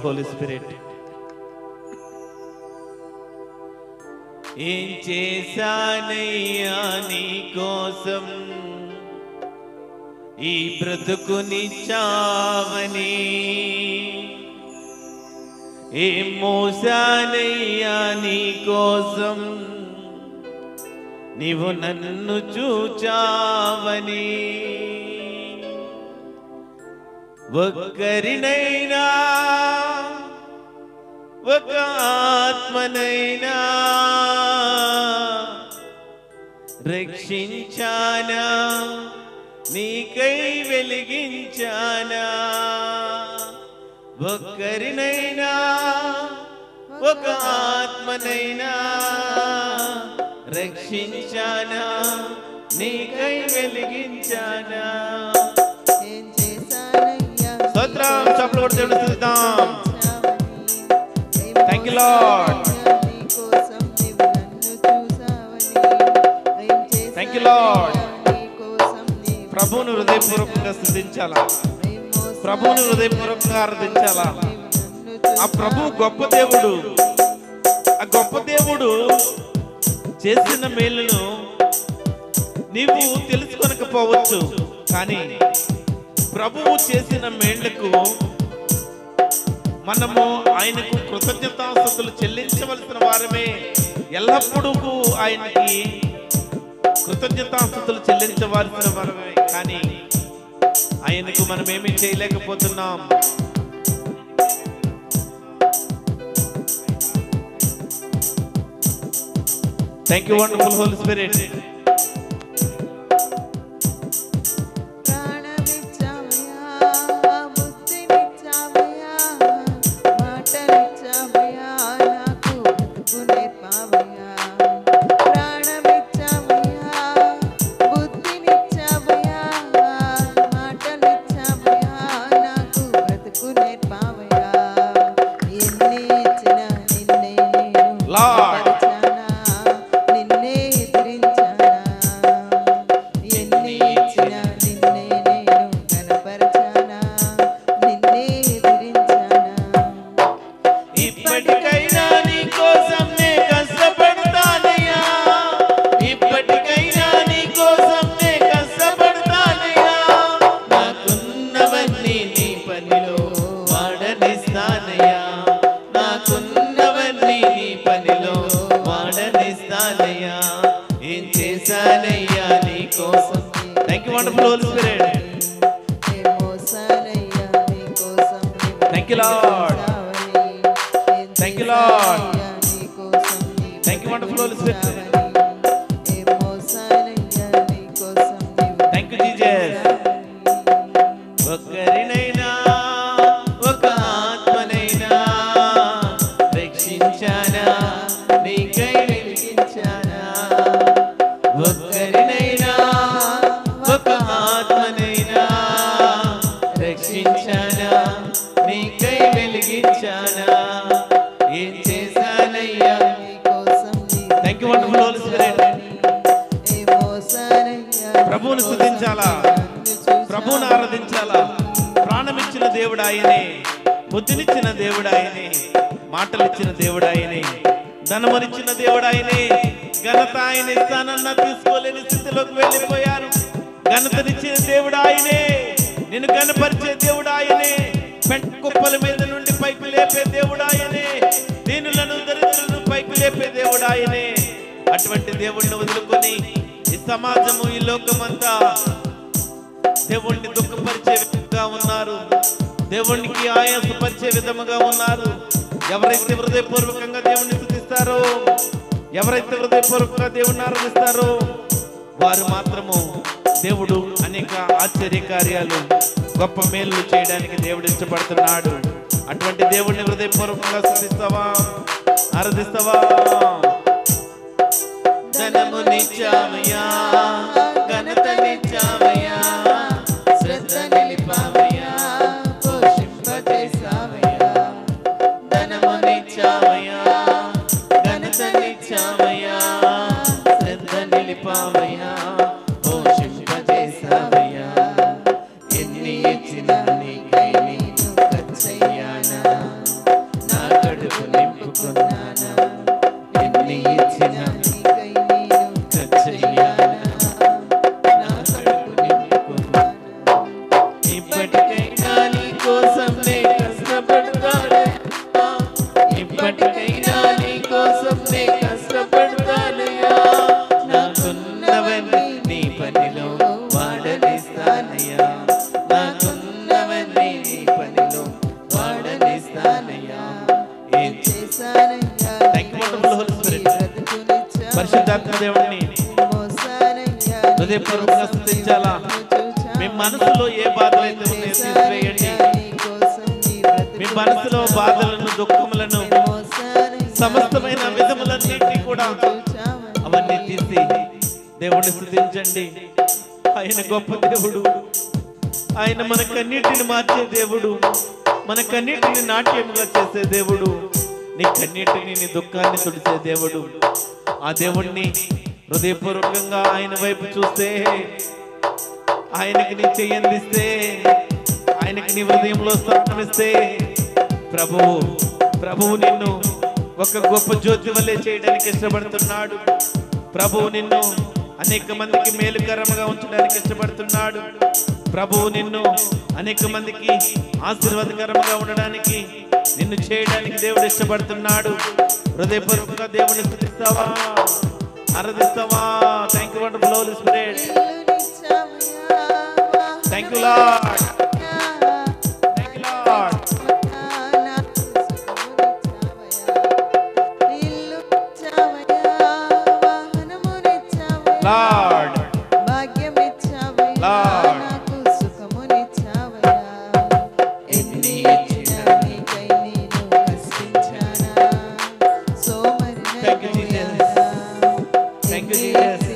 Holy Spirit. ఏం చేశానయ్యా నీ కోసం ఈ బ్రతుకునిచ్చావని, ఏం మోసానయ్యా నీ కోసం నీవు నన్ను చూచావని, ఒక్కరినైనా ఒక ఆత్మనైనా రక్షించానా, నీకై వెలిగించానా, ఒక్కరినైనా ఒక ఆత్మనైనా రక్షించానా, నీకై వెలిగించానా. స్తోత్రం, చప్పట్లు కొట్టి దేవుని స్తుతిద్దాం. Thank you Lord, thank you Lord. ప్రభువును హృదయపూర్వకంగా స్తుతించాలా, ప్రభువును హృదయపూర్వకంగా ఆరాధించాలా. ఆ ప్రభువు గొప్ప దేవుడు. ఆ గొప్ప దేవుడు చేసిన మేలును నీవు తెలుసుకొనకపోవచ్చు, కానీ ప్రభువు చేసిన మేళ్లకు మనము ఆయనకు కృతజ్ఞతాస్తుతులు చెల్లించవలసిన వారమే. ఎల్లప్పుడూ ఆయనకి కృతజ్ఞతాస్తుతులు చెల్లించవలసిన వారమే, కానీ ఆయనకు మనం ఏమీ చేయలేకపోతున్నాం. Thank you wonderful Holi spirit. ప్రభువును స్తుతించాలా, ప్రభువును ఆరాధించాలా. ప్రాణమిచ్చిన దేవుడు ఆయనే, బుద్ధినిచ్చిన దేవుడు ఆయనే, మాటలిచ్చిన దేవుడు ఆయనే, ధనమునిచ్చిన దేవుడు ఆయనే. ఘనత ఆయన ఇస్తానన్నా తీసుకోలేని స్థితిలోకి వెళ్ళిపోయారు. ఘనతనిచ్చిన దేవుడు ఆయనే, నిన్ను కనపరిచే దేవుడు ఆయనే, పెంట కుప్పల మీద నుండి పైకి లేపే దేవుడు ఆయనే, దీనులను దరిద్రులను పైకి లేపే దేవుడు ఆయనే. అటువంటి దేవుడిని వదులుకొని ఈ సమాజము, ఈ లోకమంతా దేవుణ్ణి దుఃఖపరిచే విధంగా ఉన్నారు, దేవునికి ఆయాసపరిచే విధముగా ఉన్నారు. ఎవరైతే హృదయపూర్వకంగా దేవుణ్ణి స్తుతిస్తారో, ఎవరైతే హృదయపూర్వకంగా దేవుణ్ణి ఆరాధిస్తారో వారు మాత్రము దేవుడు అనేక ఆశ్చర్య కార్యాలు, గొప్ప మేలు చేయడానికి దేవుడు ఇష్టపడుతున్నాడు. అటువంటి దేవుడిని హృదయపూర్వకంగా స్తుతిస్తావా, ఆరాధిస్తావా? ధనమునిచ్చావయ్యా, ఘనత కష్టపడతానయ్యా, నాకున్నవన్నీ నీ పనిలో వాడనిస్తానయ్యా, నాకున్నవన్నీ నీ పనిలో వాడనిస్తానయ్యా. ఏం చేశానయ్యా? Thank you wonderful Holi Spirit. పరిశుద్ధాత్మ దేవుడిని హృదయపూర్వకంగా స్తుతించాలా. మీ మనసులో ఏ బాధలు అయితే ఉన్నాయో తీసివేయండి. మీ మనసులో బాధలను, దుఃఖములను, సమస్తమైన విధములన్నింటినీ కూడా అవన్నీ తీసి దేవుడిని స్తుతించండి. ఆయన గొప్ప దేవుడు. ఆయన మన కన్నీటిని మార్చే దేవుడు, మన కన్నీటిని నాట్యముగా చేసే దేవుడు, నీ కన్నీటిని, నీ దుఃఖాన్ని తుడిచే దేవుడు. ఆ దేవుణ్ణి హృదయపూర్వకంగా ఆయన వైపు చూస్తే, ఆయనకి నీ చెయ్యందిస్తే, ఆయనకి నీ హృదయంలో స్థానమిస్తే, ప్రభువు నిన్ను ఒక గొప్ప జ్యోతి వల్లే చేయడానికి ఇష్టపడుతున్నాడు. ప్రభువు నిన్ను అనేక మందికి మేలుకరముగా ఉంచడానికి ఇష్టపడుతున్నాడు. ప్రభువు నిన్ను అనేక మందికి ఆశీర్వాదకరముగా ఉండడానికి, నిన్ను చేయడానికి దేవుడు ఇష్టపడుతున్నాడు. హృదయపూర్వకంగా దేవుని స్తుతిస్తావా, ఆరాధిస్తావా? Thank you wonderful Holi Spirit. Thank you Lord. Thank you Lord. Lord Lord ఎన్ని ఇచ్చినా నీకై నేను కష్టించానా. Thank you Jesus. Thank you Jesus.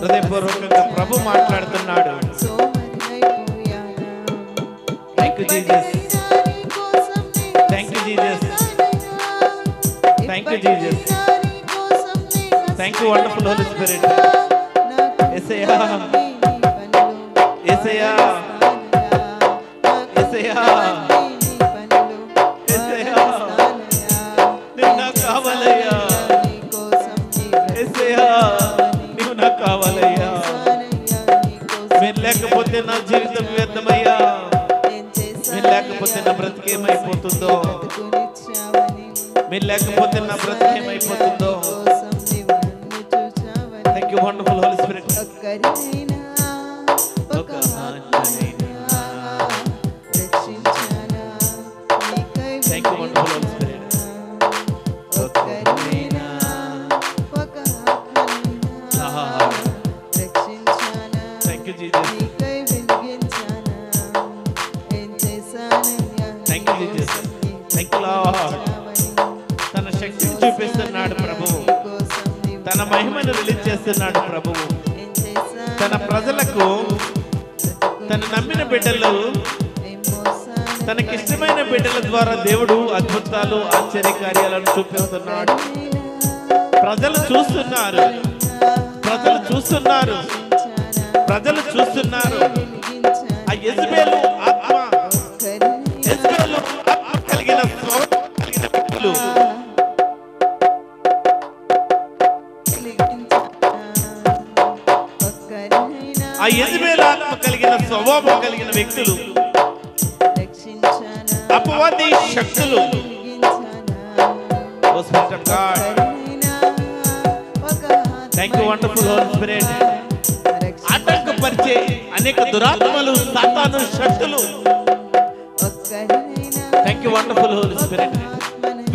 హృదయపూర్వకంగా ప్రభు మాట్లాడుతున్నాడు. Thank you Jesus. Thank you Jesus. Thank you Jesus. Thank you wonderful Holi Spirit. యేసయ్యా, యేసయ్యా, యేసయ్యా, యేసయ్యా, నీవు నాకు కావాలయ్యా. యేసయ్యా, నీవు నాకు కావాలయ్యా. మీరు లేకపోతే నా జీవితం వ్యర్థమయ్యా. మీరు లేకపోతే నా బ్రతికేమైపోతుందో, మీరు లేకపోతే నా బ్రతికేమైపోతుందో. Thank you wonderful Holy Spirit. Thank you wonderful Holy Spirit. Thank you Jesus. Thank you Jesus. Thank you Lord. తన శక్తిని చూపిస్తున్నాడు ప్రభువు. తన మహిమను రిలీజ్ చేస్తున్నాడు ప్రభువు. తన ప్రజలకు, తన నమ్మిన బిడ్డలు, తనకిష్టమైన బిడ్డల ద్వారా దేవుడు అద్భుతాలు, ఆశ్చర్య కార్యాలను చూపిస్తున్నాడు. ప్రజలు చూస్తున్నారు, ప్రజలు చూస్తున్నారు, ప్రజలు చూస్తున్నారు. ఆ యెజబెలు ఆత్మ, యెజబెలు ఆత్మ కలిగిన వ్యక్తులు, ఆ యెజబెలు ఆత్మ కలిగిన స్వభావం కలిగిన వ్యక్తులు, అపవాది శక్తులు, O Spirit of God, thank you wonderful Holi Spirit. ఆటంకపరిచే అనేక దురాత్మలు, సాతాను శక్తులు, thank you wonderful Holi Spirit.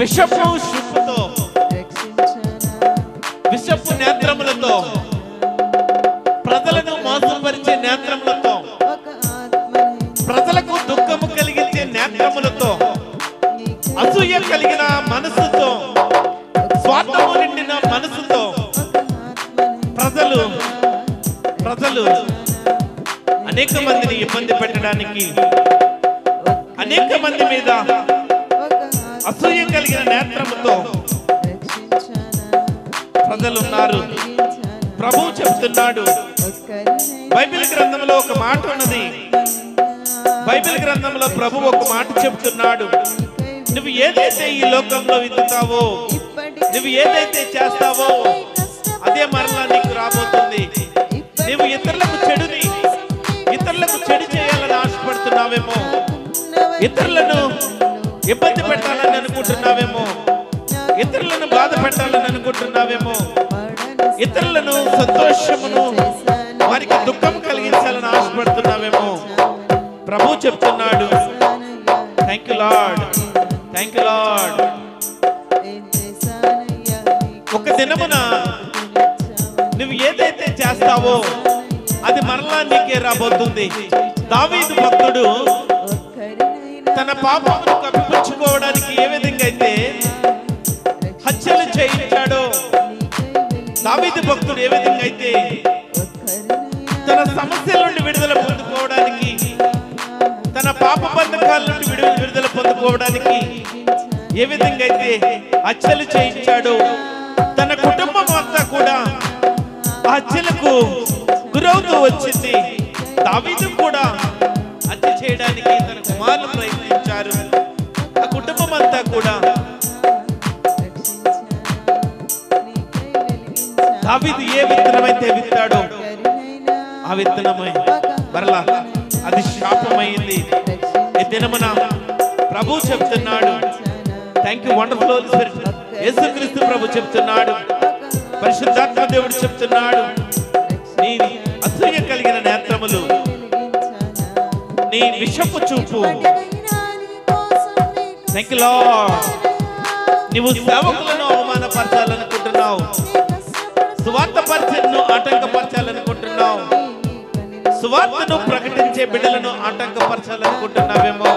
విషపు శుప్పుతో, విషపు నేత్రములతో, ప్రజలను మోసపరిచే నేత్రములతో, ప్రజలకు దుఃఖము కలిగించే నేత్రములతో, అసూయ కలిగిన మనసుతో, స్వార్థము నిండిన మనసుతో ప్రజలు అనేక మందిని ఇబ్బంది పెట్టడానికి, అనేక మంది మీద అసూయ కలిగిన నేత్రముతో ప్రజలున్నారు. ప్రభువు చెప్తున్నాడు, బైబిల్ గ్రంథంలో ఒక మాట ఉన్నది. బైబిల్ గ్రంథంలో ప్రభు ఒక మాట చెప్తున్నాడు. నువ్వు ఏదైతే ఈ లోకంలో విత్తుతావో, నువ్వు ఏదైతే చేస్తావో అదే మరలా నీకు రాబోతుంది. నువ్వు ఇతరులకు చెడు చేయాలని ఆశపడుతున్నావేమో, ఇతరులను ఇబ్బంది పెట్టాలని అనుకుంటున్నావేమో, ఇతరులను బాధ పెట్టాలని అనుకుంటున్నావేమో, ఇతరులను సంతోషమును వారికి దుఃఖం కలిగించాలని ఆశపడుతున్నావేమో. ప్రభు చెప్తున్నాడు, thank you Lord, thank you lord. ఒక దినమున నువ్వు ఏదైతే చేస్తావో అది మరలా నీకే రాబోతుంది. దావీదు భక్తుడు తన పాపమును కప్పిపుచ్చుకోవడానికి ఏ విధంగా అయితే హత్యలు చేయించాడో, దావీదు భక్తుడు ఏ విధంగా అయితే తన సమస్యల నుండి విడుదల పొందుకోవడానికి, తన పాప బంధకాల నుండి విడుదల పొందుకోవడానికి ఏ విధంగా అయితే హత్యలు చేయించాడో, తన కుటుంబం అంతా కూడా ఆ హత్యలకు గురవుతూ వచ్చింది. దావీదు కూడా హత్య చేయడానికి తన కుమారులు ప్రయత్నించారు. ఆ కుటుంబం అంతా కూడా దావీదు ఏ విత్తనమైతే విత్తాడో ఆ విత్తనమై మరలా అది శాపమైంది. ఈ దినమున ప్రభు చెప్తున్నాడు, thank you wonderful Holi spirit. యేసుక్రీస్తు ప్రభు చెప్తున్నాడు, పరిశుద్ధాత్మ దేవుడు చెప్తున్నాడు, నీ అసూయ కలిగిన నేత్రములు, నీ విషపు చూపు, థ్యాంక్ యూ లార్డ్. నీవు సేవకులను అవమానపరచాలనుకుంటున్నావు, సువార్త పరిచయను ఆటంకపరచాలనుకుంటున్నావు, సువార్తను ప్రకటించే బిడ్డలను ఆటంకపరచాలనుకుంటున్నావేమో.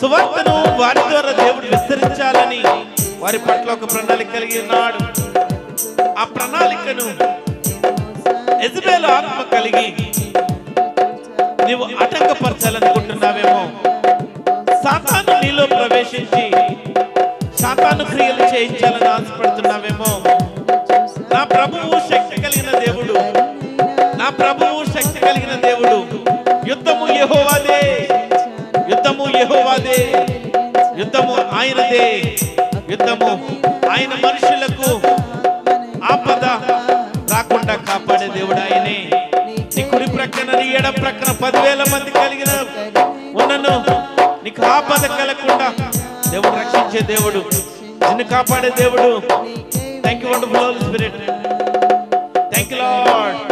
సువార్తను వారి ద్వారా దేవుడు విస్తరించాలని వారి పట్ల ఒక ప్రణాళిక కలిగి ఉన్నాడు. ఆ ప్రణాళికను యెజబెలు ఆత్మ కలిగి నీవు ఆటంకపరచాలనుకుంటున్నావేమో. సాతాను నీలో ప్రవేశించి సాతాను క్రియలు చేయించాలని ఆశపడుతున్నావేమో. నా ప్రభువు శక్తి కలిగిన దేవుడు, నా ప్రభువు శక్తి కలిగిన దేవుడు. యుద్ధము యెహోవాదే, యుద్ధము యెహోవాదే, యుద్ధము ఆయనదే. యుద్ధము ఆయన మనుషులకు ఆపద రాకుండా కాపాడే దేవుడు ఆయనే. నీ కుడి ప్రక్కన నీ ఎడ ప్రక్కన 10,000 మంది కలిగిన ఉన్నను నీకు ఆపద కలగకుండా దేవుడు రక్షించే దేవుడు, నిన్ను కాపాడే దేవుడు. Thank you wonderful Holi Spirit, thank you Lord.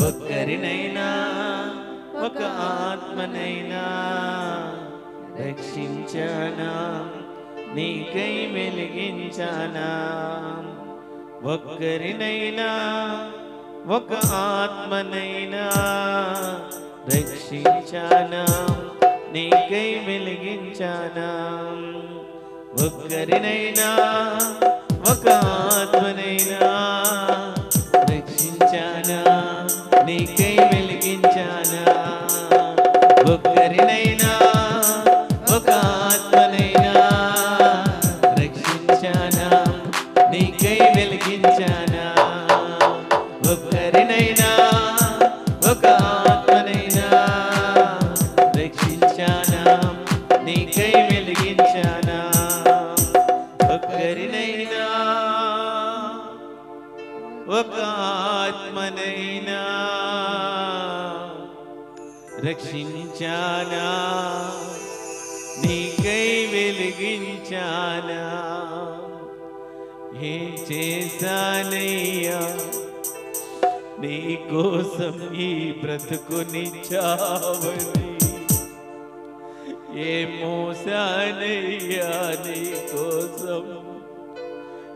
ఒక్కరినైనా ఒక ఆత్మనైనా రక్షించానా, నీకై వెలిగించానా. ఒక్కరినైనా ఒక ఆత్మనైనా రక్షించానా, నీకై వెలిగించానా. ఒక్కరినైనా ఒక ఆత్మనైనా రక్షించానా, నీకై వెలిగించానా. ఒక్కరినైనా ఒక ఆత్మనైనా రక్షించానా, నీకై వెలిగించానా. ఒక్కరినైనా ఒక ఆత్మనైనా రక్షించానా, నీకై వెలిగించానా. ఒక్కరినైనా ఒక ఆత్మనైనా రక్షించానా, నీకై వెలిగించానా. ఏం చేశానయ్యా నీ కోసం ఈ బ్రతుకునిచ్చావని, ఏ మోసానయ్యా నీ కోసం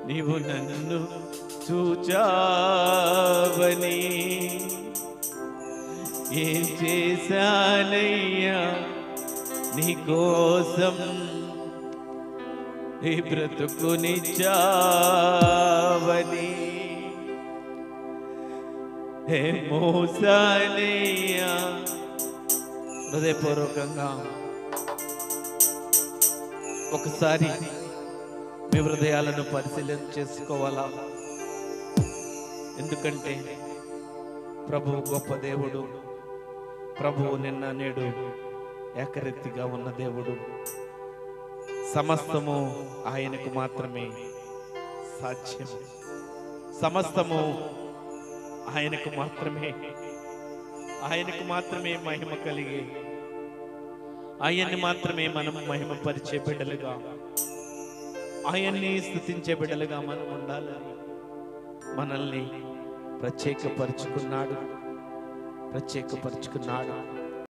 నీవు నన్ను చూచావని. ఏం చేశానయ్యా నీ కోసం ఈ బ్రతుకునిచ్చావని, ఏ మోసానయ్యా. హృదయపూర్వకంగా ఒకసారి మీ హృదయాలను పరిశీలన చేసుకోవాలా. ఎందుకంటే ప్రభువు గొప్ప దేవుడు. ప్రభువు నిన్న నేడు ఏకరీతిగా ఉన్న దేవుడు. సమస్తము ఆయనకు మాత్రమే సాధ్యం. సమస్తము ఆయనకు మాత్రమే మహిమ కలిగి, ఆయన్ని మాత్రమే మనం మహిమపరిచే బిడ్డలుగా, ఆయన్ని స్తుతించే బిడ్డలుగా మనం ఉండాలని మనల్ని ప్రత్యేకపరుచుకున్నాడు.